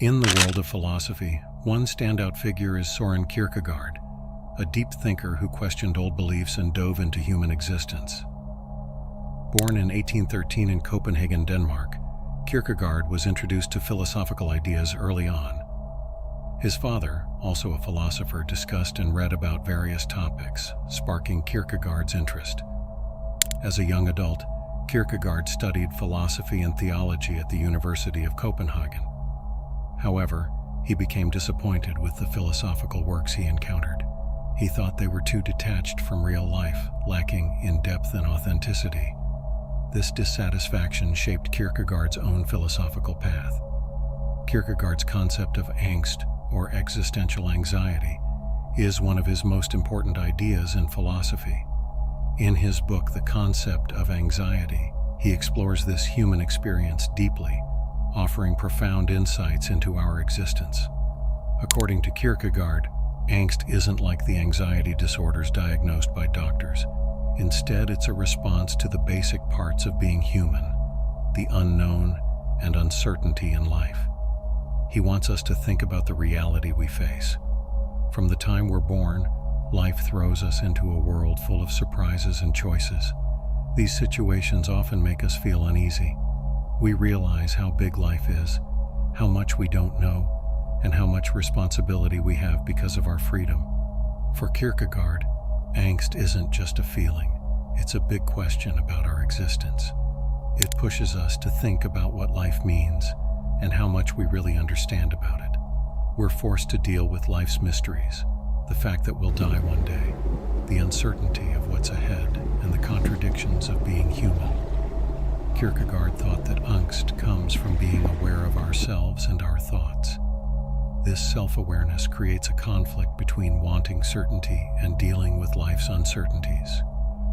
In the world of philosophy, one standout figure is Søren Kierkegaard, a deep thinker who questioned old beliefs and dove into human existence. Born in 1813 in Copenhagen, Denmark, Kierkegaard was introduced to philosophical ideas early on. His father, also a philosopher, discussed and read about various topics, sparking Kierkegaard's interest. As a young adult, Kierkegaard studied philosophy and theology at the University of Copenhagen. However, he became disappointed with the philosophical works he encountered. He thought they were too detached from real life, lacking in depth and authenticity. This dissatisfaction shaped Kierkegaard's own philosophical path. Kierkegaard's concept of angst, or existential anxiety, is one of his most important ideas in philosophy. In his book, The Concept of Anxiety, he explores this human experience deeply, offering profound insights into our existence. According to Kierkegaard, angst isn't like the anxiety disorders diagnosed by doctors. Instead, it's a response to the basic parts of being human, the unknown and uncertainty in life. He wants us to think about the reality we face. From the time we're born, life throws us into a world full of surprises and choices. These situations often make us feel uneasy. We realize how big life is, how much we don't know, and how much responsibility we have because of our freedom. For Kierkegaard, angst isn't just a feeling, it's a big question about our existence. It pushes us to think about what life means and how much we really understand about it. We're forced to deal with life's mysteries, the fact that we'll die one day, the uncertainty of what's ahead, and the contradictions of being human. Kierkegaard thought that angst comes from being aware of ourselves and our thoughts. This self-awareness creates a conflict between wanting certainty and dealing with life's uncertainties.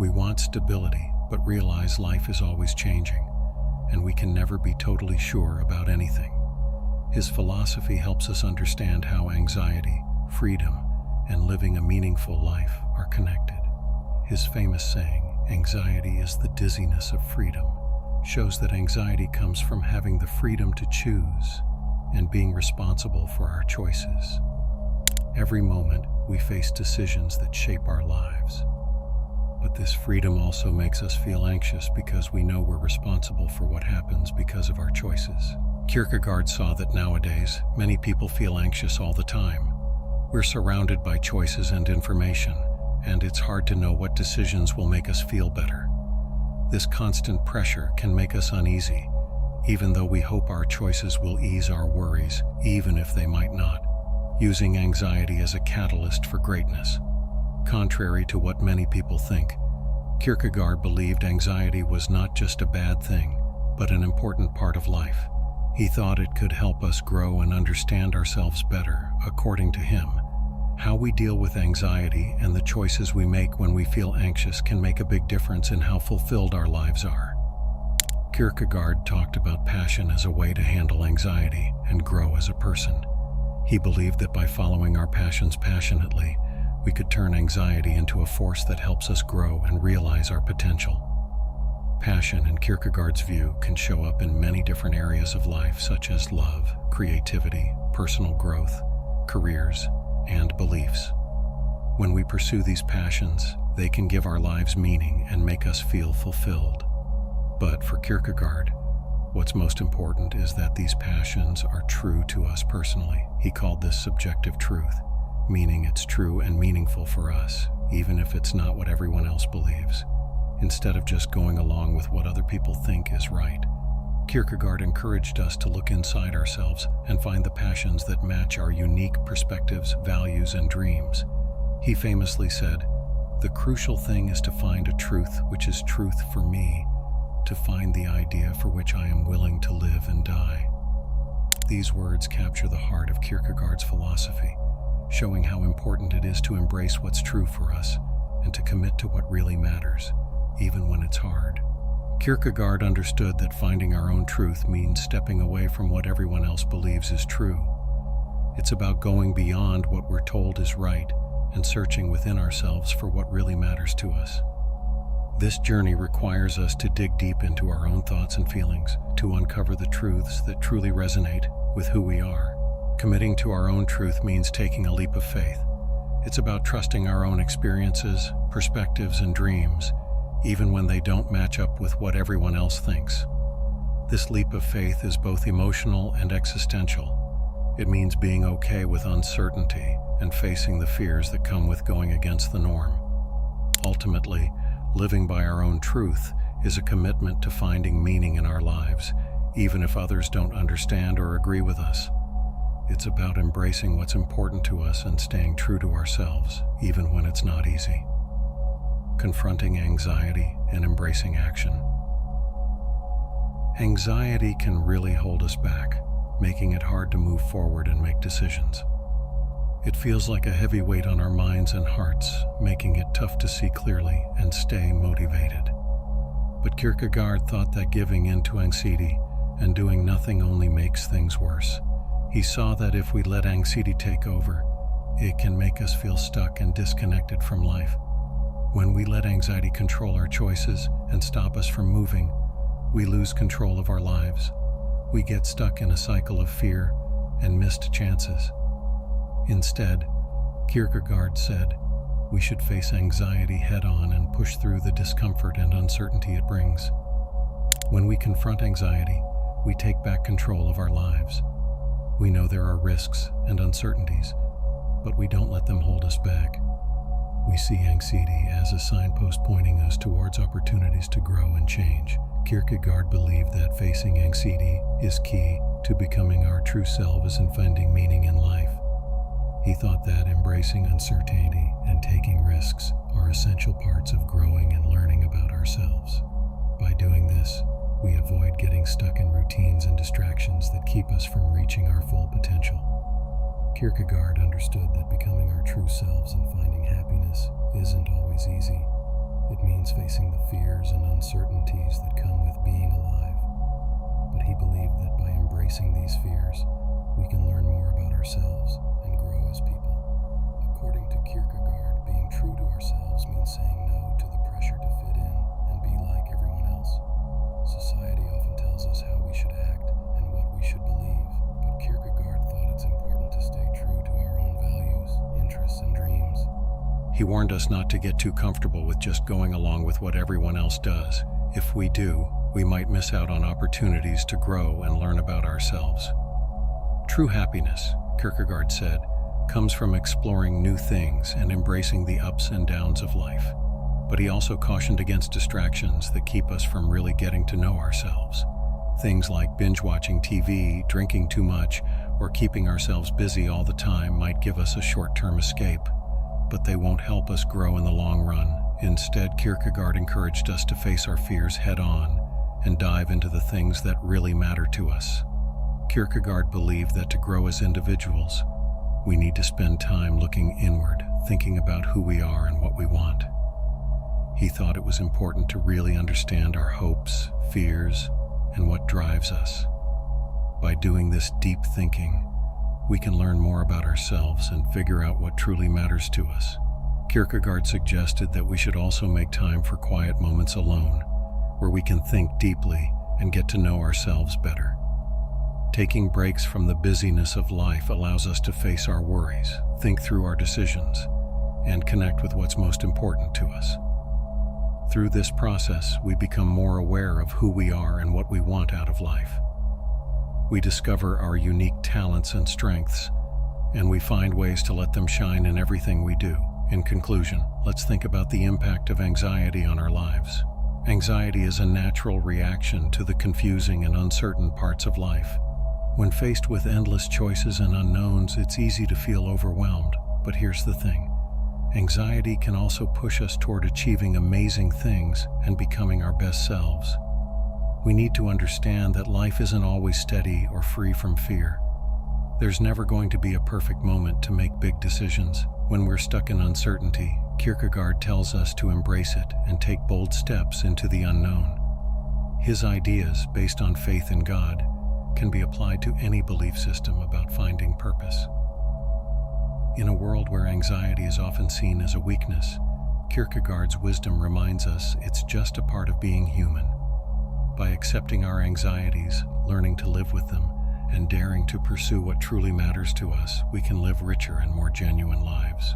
We want stability, but realize life is always changing, and we can never be totally sure about anything. His philosophy helps us understand how anxiety, freedom, and living a meaningful life are connected. His famous saying, "Anxiety is the dizziness of freedom," shows that anxiety comes from having the freedom to choose and being responsible for our choices. Every moment, we face decisions that shape our lives. But this freedom also makes us feel anxious because we know we're responsible for what happens because of our choices. Kierkegaard saw that nowadays, many people feel anxious all the time. We're surrounded by choices and information, and it's hard to know what decisions will make us feel better. This constant pressure can make us uneasy, even though we hope our choices will ease our worries, even if they might not, using anxiety as a catalyst for greatness. Contrary to what many people think, Kierkegaard believed anxiety was not just a bad thing, but an important part of life. He thought it could help us grow and understand ourselves better. According to him, how we deal with anxiety and the choices we make when we feel anxious can make a big difference in how fulfilled our lives are. Kierkegaard talked about passion as a way to handle anxiety and grow as a person. He believed that by following our passions passionately, we could turn anxiety into a force that helps us grow and realize our potential. Passion, in Kierkegaard's view, can show up in many different areas of life, such as love, creativity, personal growth, careers, and beliefs. When we pursue these passions, they can give our lives meaning and make us feel fulfilled. But for Kierkegaard, what's most important is that these passions are true to us personally. He called this subjective truth, meaning it's true and meaningful for us, even if it's not what everyone else believes. Instead of just going along with what other people think is right, Kierkegaard encouraged us to look inside ourselves and find the passions that match our unique perspectives, values, and dreams. He famously said, "The crucial thing is to find a truth which is truth for me, to find the idea for which I am willing to live and die." These words capture the heart of Kierkegaard's philosophy, showing how important it is to embrace what's true for us and to commit to what really matters, even when it's hard. Kierkegaard understood that finding our own truth means stepping away from what everyone else believes is true. It's about going beyond what we're told is right and searching within ourselves for what really matters to us. This journey requires us to dig deep into our own thoughts and feelings, to uncover the truths that truly resonate with who we are. Committing to our own truth means taking a leap of faith. It's about trusting our own experiences, perspectives, and dreams, even when they don't match up with what everyone else thinks. This leap of faith is both emotional and existential. It means being okay with uncertainty and facing the fears that come with going against the norm. Ultimately, living by our own truth is a commitment to finding meaning in our lives, even if others don't understand or agree with us. It's about embracing what's important to us and staying true to ourselves, even when it's not easy. Confronting anxiety and embracing action. Anxiety can really hold us back, making it hard to move forward and make decisions. It feels like a heavy weight on our minds and hearts, making it tough to see clearly and stay motivated. But Kierkegaard thought that giving in to anxiety and doing nothing only makes things worse. He saw that if we let anxiety take over, it can make us feel stuck and disconnected from life. When we let anxiety control our choices and stop us from moving, we lose control of our lives. We get stuck in a cycle of fear and missed chances. Instead, Kierkegaard said, we should face anxiety head-on and push through the discomfort and uncertainty it brings. When we confront anxiety, we take back control of our lives. We know there are risks and uncertainties, but we don't let them hold us back. We see anxiety as a signpost pointing us towards opportunities to grow and change. Kierkegaard believed that facing anxiety is key to becoming our true selves and finding meaning in life. He thought that embracing uncertainty and taking risks are essential parts of growing and learning about ourselves. By doing this, we avoid getting stuck in routines and distractions that keep us from reaching our full potential. Kierkegaard understood that becoming our true selves and finding happiness isn't always easy. It means facing the fears and uncertainties that come with being alive. But he believed that by embracing these fears, we can learn more about ourselves and grow as people. According to Kierkegaard, being true to ourselves means saying no to the pressure to fit in and be like everyone else. Society often tells us how we should act and what we should believe, but Kierkegaard thought it's important to stay true to our own values, interests, and dreams. He warned us not to get too comfortable with just going along with what everyone else does. If we do, we might miss out on opportunities to grow and learn about ourselves. True happiness, Kierkegaard said, comes from exploring new things and embracing the ups and downs of life. But he also cautioned against distractions that keep us from really getting to know ourselves. Things like binge-watching TV, drinking too much, or keeping ourselves busy all the time might give us a short-term escape, but they won't help us grow in the long run. Instead, Kierkegaard encouraged us to face our fears head-on and dive into the things that really matter to us. Kierkegaard believed that to grow as individuals, we need to spend time looking inward, thinking about who we are and what we want. He thought it was important to really understand our hopes, fears, and what drives us. By doing this deep thinking, we can learn more about ourselves and figure out what truly matters to us. Kierkegaard suggested that we should also make time for quiet moments alone, where we can think deeply and get to know ourselves better. Taking breaks from the busyness of life allows us to face our worries, think through our decisions, and connect with what's most important to us. Through this process, we become more aware of who we are and what we want out of life. We discover our unique talents and strengths, and we find ways to let them shine in everything we do. In conclusion, let's think about the impact of anxiety on our lives. Anxiety is a natural reaction to the confusing and uncertain parts of life. When faced with endless choices and unknowns, it's easy to feel overwhelmed. But here's the thing. Anxiety can also push us toward achieving amazing things and becoming our best selves. We need to understand that life isn't always steady or free from fear. There's never going to be a perfect moment to make big decisions. When we're stuck in uncertainty, Kierkegaard tells us to embrace it and take bold steps into the unknown. His ideas, based on faith in God, can be applied to any belief system about finding purpose. In a world where anxiety is often seen as a weakness, Kierkegaard's wisdom reminds us it's just a part of being human. By accepting our anxieties, learning to live with them, and daring to pursue what truly matters to us, we can live richer and more genuine lives.